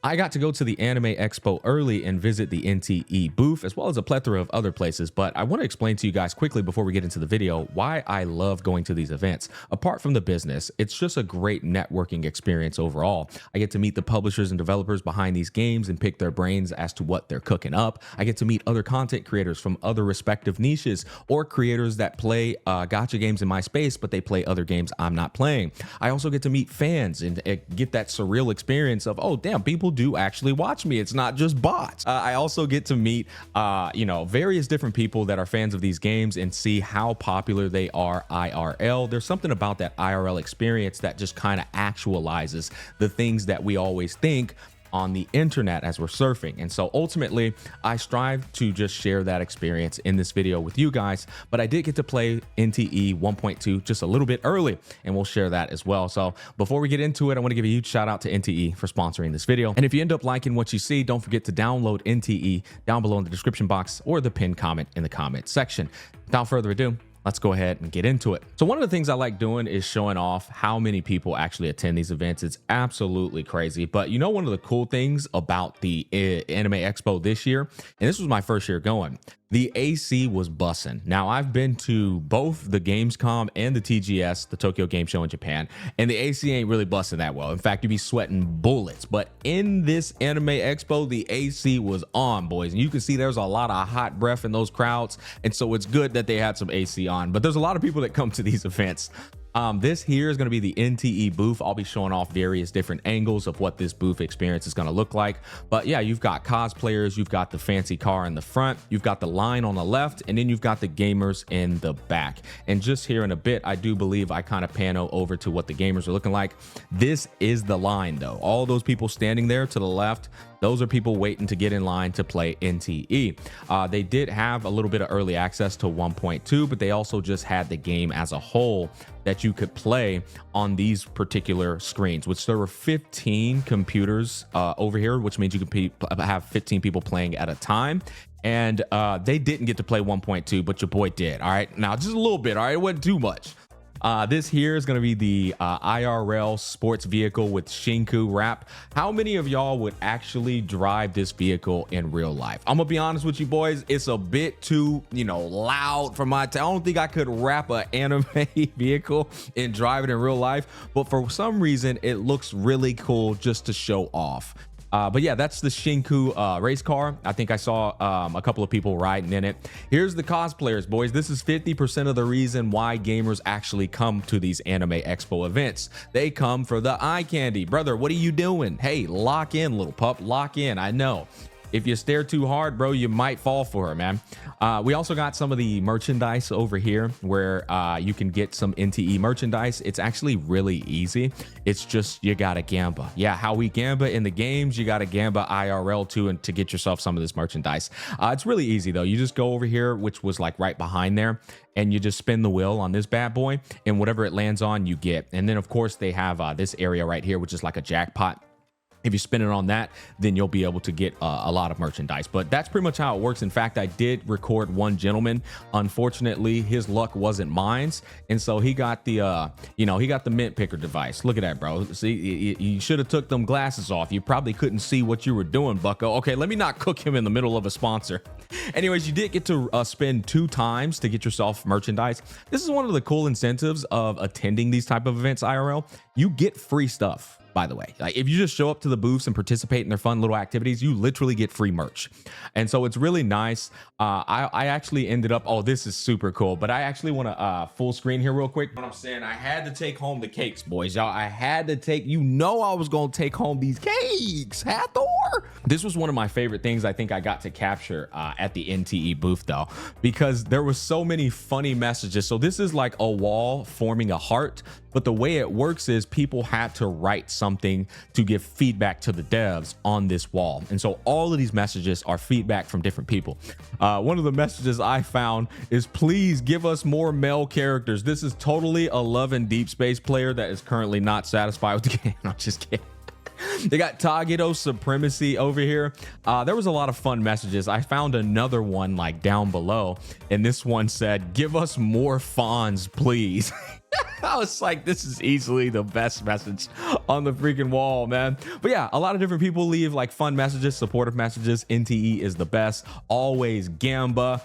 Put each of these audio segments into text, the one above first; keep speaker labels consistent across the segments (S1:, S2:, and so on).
S1: I got to go to the Anime Expo early and visit the NTE booth, as well as a plethora of other places, but I want to explain to you guys quickly before we get into the video why I love going to these events. Apart from the business, it's just a great networking experience overall. I get to meet the publishers and developers behind these games and pick their brains as to what they're cooking up. I get to meet other content creators from other respective niches, or creators that play gacha games in my space, but they play other games I'm not playing. I also get to meet fans and get that surreal experience of, oh damn, people do actually watch me. It's not just bots. I also get to meet, various different people that are fans of these games and see how popular they are IRL. There's something about that IRL experience that just kind of actualizes the things that we always think on the internet as we're surfing. And so ultimately, I strive to just share that experience in this video with you guys, but I did get to play NTE 1.2 just a little bit early, and we'll share that as well. So before we get into it, I want to give a huge shout out to NTE for sponsoring this video. And if you end up liking what you see, don't forget to download NTE down below in the description box or the pinned comment in the comment section. Without further ado, let's go ahead and get into it. So one of the things I like doing is showing off how many people actually attend these events. It's absolutely crazy. But you know, one of the cool things about the Anime Expo this year, and this was my first year going, the AC was bussing. Now, I've been to both the Gamescom and the TGS, the Tokyo Game Show in Japan, and the AC ain't really bussing that well. In fact, you'd be sweating bullets. But in this Anime Expo, the AC was on, boys. And you can see there's a lot of hot breath in those crowds. And so it's good that they had some AC on. But there's a lot of people that come to these events. This here is going to be the NTE booth. I'll be showing off various different angles of what this booth experience is going to look like. But yeah, you've got cosplayers, you've got the fancy car in the front, you've got the line on the left, and then you've got the gamers in the back. And just here in a bit, I do believe I kind of pano over to what the gamers are looking like. This is the line though. All those people standing there to the left, those are people waiting to get in line to play NTE. They did have a little bit of early access to 1.2, but they also just had the game as a whole that you could play on these particular screens, which there were 15 computers over here, which means you can have 15 people playing at a time. And they didn't get to play 1.2, but your boy did. All right, now just a little bit. All right, it wasn't too much. This here is going to be the IRL sports vehicle with Shinku wrap. How many of y'all would actually drive this vehicle in real life? I'm gonna be honest with you boys, it's a bit too, loud for my I don't think I could wrap an anime vehicle and drive it in real life, but for some reason it looks really cool just to show off. But yeah, that's the Shinku race car. I think I saw a couple of people riding in it. Here's the cosplayers, boys. This is 50% of the reason why gamers actually come to these Anime Expo events. They come for the eye candy. Brother, what are you doing? Hey, lock in, little pup. Lock in. I know. If you stare too hard, bro, you might fall for her, man. We also got some of the merchandise over here where you can get some NTE merchandise. It's actually really easy. It's just you gotta gamba. Yeah, how we gamba in the games, you gotta gamba IRL too, and to get yourself some of this merchandise. It's really easy though. You just go over here, which was like right behind there, and you just spin the wheel on this bad boy, and whatever it lands on, you get. And then of course they have this area right here, which is like a jackpot. If you spin it on that, then you'll be able to get a lot of merchandise. But that's pretty much how it works. In fact, I did record one gentleman. Unfortunately, his luck wasn't mine, and so he got the he got the mint picker device. Look at that, bro. See, you should have took them glasses off. You probably couldn't see what you were doing, bucko. Okay, let me not cook him in the middle of a sponsor. Anyways, you did get to spin 2 times to get yourself merchandise. This is one of the cool incentives of attending these type of events IRL. You get free stuff. By the way, like if you just show up to the booths and participate in their fun little activities, you literally get free merch. And so it's really nice. I actually ended up, oh, this is super cool, but I actually want to full screen here real quick. What I'm saying, I had to take home the cakes, boys, y'all. I had to take, I was going to take home these cakes. Hathor. This was one of my favorite things I think I got to capture at the NTE booth though, because there was so many funny messages. So this is like a wall forming a heart, but the way it works is people had to write something to give feedback to the devs on this wall. And so all of these messages are feedback from different people. One of the messages I found is, please give us more male characters. This is totally a Love and Deep Space player that is currently not satisfied with the game. I'm just kidding. They got Tageto supremacy over here. There was a lot of fun messages. I found another one like down below, and this one said, give us more fawns, please. I was like, this is easily the best message on the freaking wall, man. But yeah, a lot of different people leave like fun messages, supportive messages. NTE is the best. Always Gamba.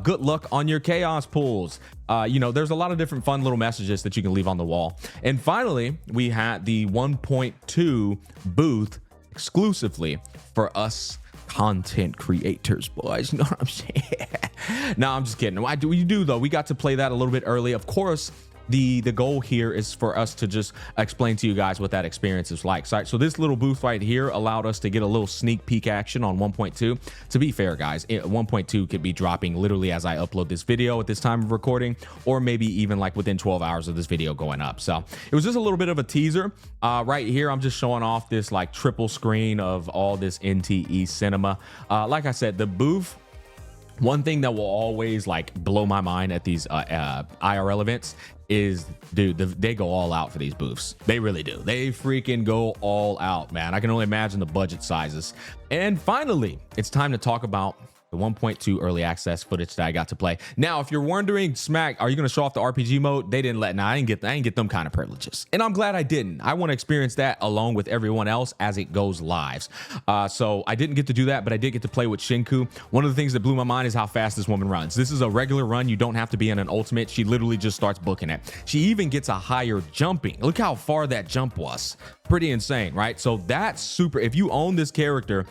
S1: Good luck on your chaos pools. You know, there's a lot of different fun little messages that you can leave on the wall. And finally, we had the 1.2 booth exclusively for us content creators, boys. You know what I'm saying? No, I'm just kidding. Why do we do though? We got to play that a little bit early. Of course, the goal here is for us to just explain to you guys what that experience is like. So this little booth right here allowed us to get a little sneak peek action on 1.2. To be fair, guys, 1.2 could be dropping literally as I upload this video at this time of recording, or maybe even like within 12 hours of this video going up. So it was just a little bit of a teaser. Right here, I'm just showing off this like triple screen of all this NTE cinema. Like I said, the booth, one thing that will always like blow my mind at these IRL events is, dude, they go all out for these booths. They really do. They freaking go all out, man. I can only imagine the budget sizes. And finally, it's time to talk about the 1.2 early access footage that I got to play. Now, if you're wondering, Smack, are you going to show off the RPG mode? They didn't let. Now, I didn't get them kind of privileges, and I'm glad I didn't. I want to experience that along with everyone else as it goes live. So I didn't get to do that, but I did get to play with Shinku. One of the things that blew my mind is how fast this woman runs. This is a regular run. You don't have to be in an ultimate. She literally just starts booking it. She even gets a higher jumping. Look how far that jump was. Pretty insane, right? So that's super. If you own this character,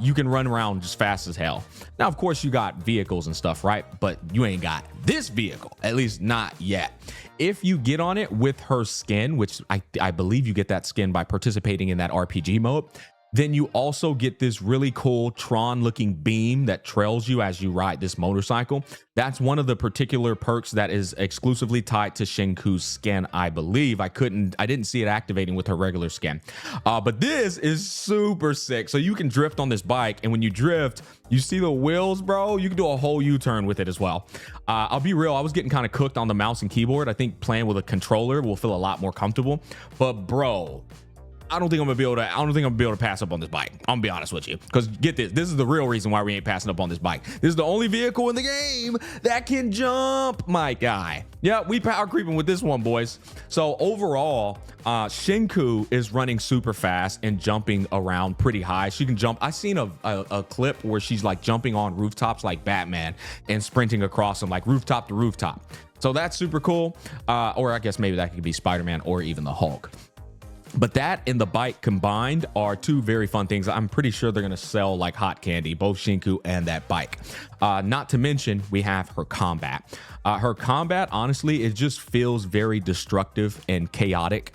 S1: you can run around just fast as hell. Now, of course, you got vehicles and stuff, right? But you ain't got this vehicle, at least not yet. If you get on it with her skin, which I believe you get that skin by participating in that RPG mode, then you also get this really cool Tron looking beam that trails you as you ride this motorcycle. That's one of the particular perks that is exclusively tied to Shinku's skin, I believe. I didn't see it activating with her regular skin. But this is super sick. So you can drift on this bike, and when you drift, you see the wheels, bro. You can do a whole U-turn with it as well. I'll be real, I was getting kind of cooked on the mouse and keyboard. I think playing with a controller will feel a lot more comfortable. But bro, I don't think I'm gonna be able to pass up on this bike. I'm gonna be honest with you, because get this is the real reason why we ain't passing up on this bike. This is the only vehicle in the game that can jump, my guy. Yeah, we power creeping with this one, boys. So overall, Shinku is running super fast and jumping around pretty high. She can jump. I seen a clip where she's like jumping on rooftops like Batman and sprinting across them like rooftop to rooftop. So that's super cool. Or I guess maybe that could be Spider-Man or even the Hulk. But that and the bike combined are two very fun things. I'm pretty sure they're going to sell like hot candy, both Shinku and that bike. Not to mention, we have her combat. Her combat, honestly, it just feels very destructive and chaotic.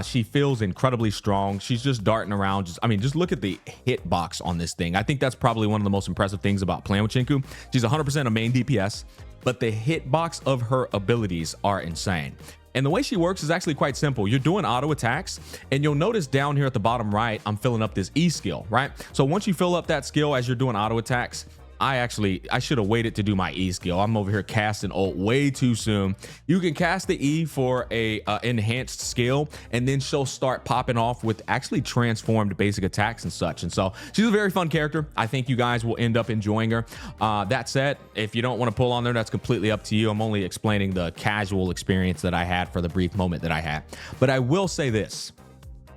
S1: She feels incredibly strong. She's just darting around. Just look at the hitbox on this thing. I think that's probably one of the most impressive things about playing with Shinku. She's 100% a main DPS, but the hitbox of her abilities are insane. And the way she works is actually quite simple. You're doing auto attacks, and you'll notice down here at the bottom right, I'm filling up this E skill, right? So once you fill up that skill as you're doing auto attacks, I should have waited to do my E skill. I'm over here casting ult way too soon. You can cast the E for a enhanced skill, and then she'll start popping off with actually transformed basic attacks and such. And so she's a very fun character. I think you guys will end up enjoying her. That said, if you don't want to pull on there, that's completely up to you. I'm only explaining the casual experience that I had for the brief moment that I had. But I will say this.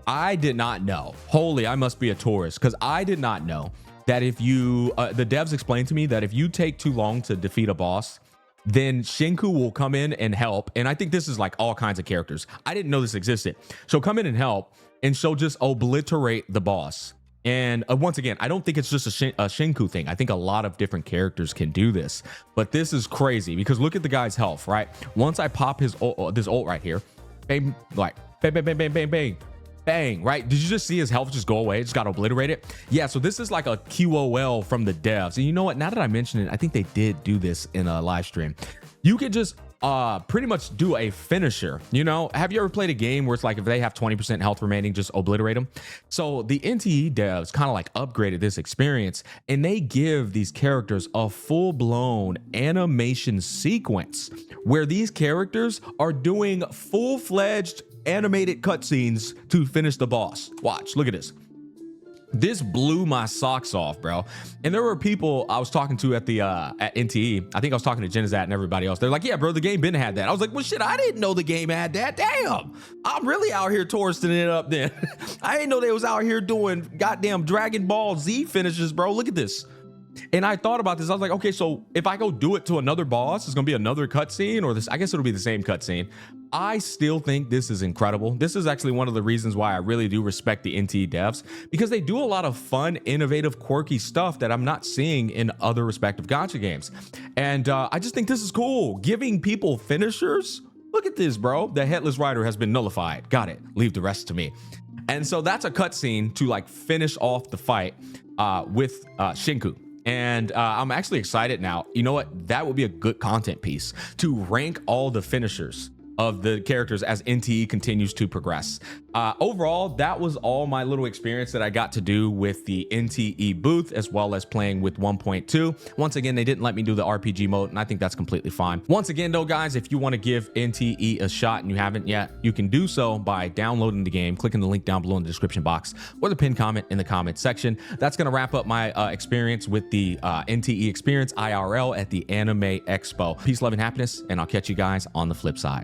S1: I did not know. Holy, I must be a tourist, because I did not know that if you, the devs explained to me that if you take too long to defeat a boss, then Shinku will come in and help. And I think this is like all kinds of characters. I didn't know this existed. She'll come in and help, and she'll just obliterate the boss. And once again, I don't think it's just a Shinku thing. I think a lot of different characters can do this. But this is crazy, because look at the guy's health, right? Once I pop his this ult right here, bang, like bang, bang, bang, bang, bang, bang. Bang, right? Did you just see his health just go away? It just got obliterated. Yeah, so this is like a QOL from the devs. And you know what? Now that I mention it, I think they did do this in a live stream. You could just pretty much do a finisher. You know, have you ever played a game where it's like if they have 20% health remaining, just obliterate them? So the NTE devs kind of like upgraded this experience, and they give these characters a full-blown animation sequence where these characters are doing full-fledged animated cutscenes to finish the boss. Watch, look at this. This blew my socks off, bro. And there were people I was talking to at the at NTE. I think I was talking to Genizat and everybody else. They're like, yeah, bro, the game been had that. I was like, well, shit, I didn't know the game had that. Damn, I'm really out here touristing it up then. I didn't know they was out here doing goddamn Dragon Ball Z finishes, bro. Look at this. And I thought about this. I was like, okay, so if I go do it to another boss, it's gonna be another cutscene, or this, I guess it'll be the same cutscene. I still think this is incredible. This is actually one of the reasons why I really do respect the NTE devs, because they do a lot of fun, innovative, quirky stuff that I'm not seeing in other respective Gacha games. And I just think this is cool. Giving people finishers. Look at this, bro. The Headless Rider has been nullified. Got it. Leave the rest to me. And so that's a cutscene to like finish off the fight with Shinku. And I'm actually excited now. You know what? That would be a good content piece to rank all the finishers of the characters as NTE continues to progress. Overall, that was all my little experience that I got to do with the NTE booth, as well as playing with 1.2. Once again, they didn't let me do the RPG mode, and I think that's completely fine. Once again, though, guys, if you want to give NTE a shot and you haven't yet, you can do so by downloading the game, clicking the link down below in the description box, or the pinned comment in the comment section. That's going to wrap up my experience with the NTE experience IRL at the Anime Expo. Peace, love, and happiness, and I'll catch you guys on the flip side.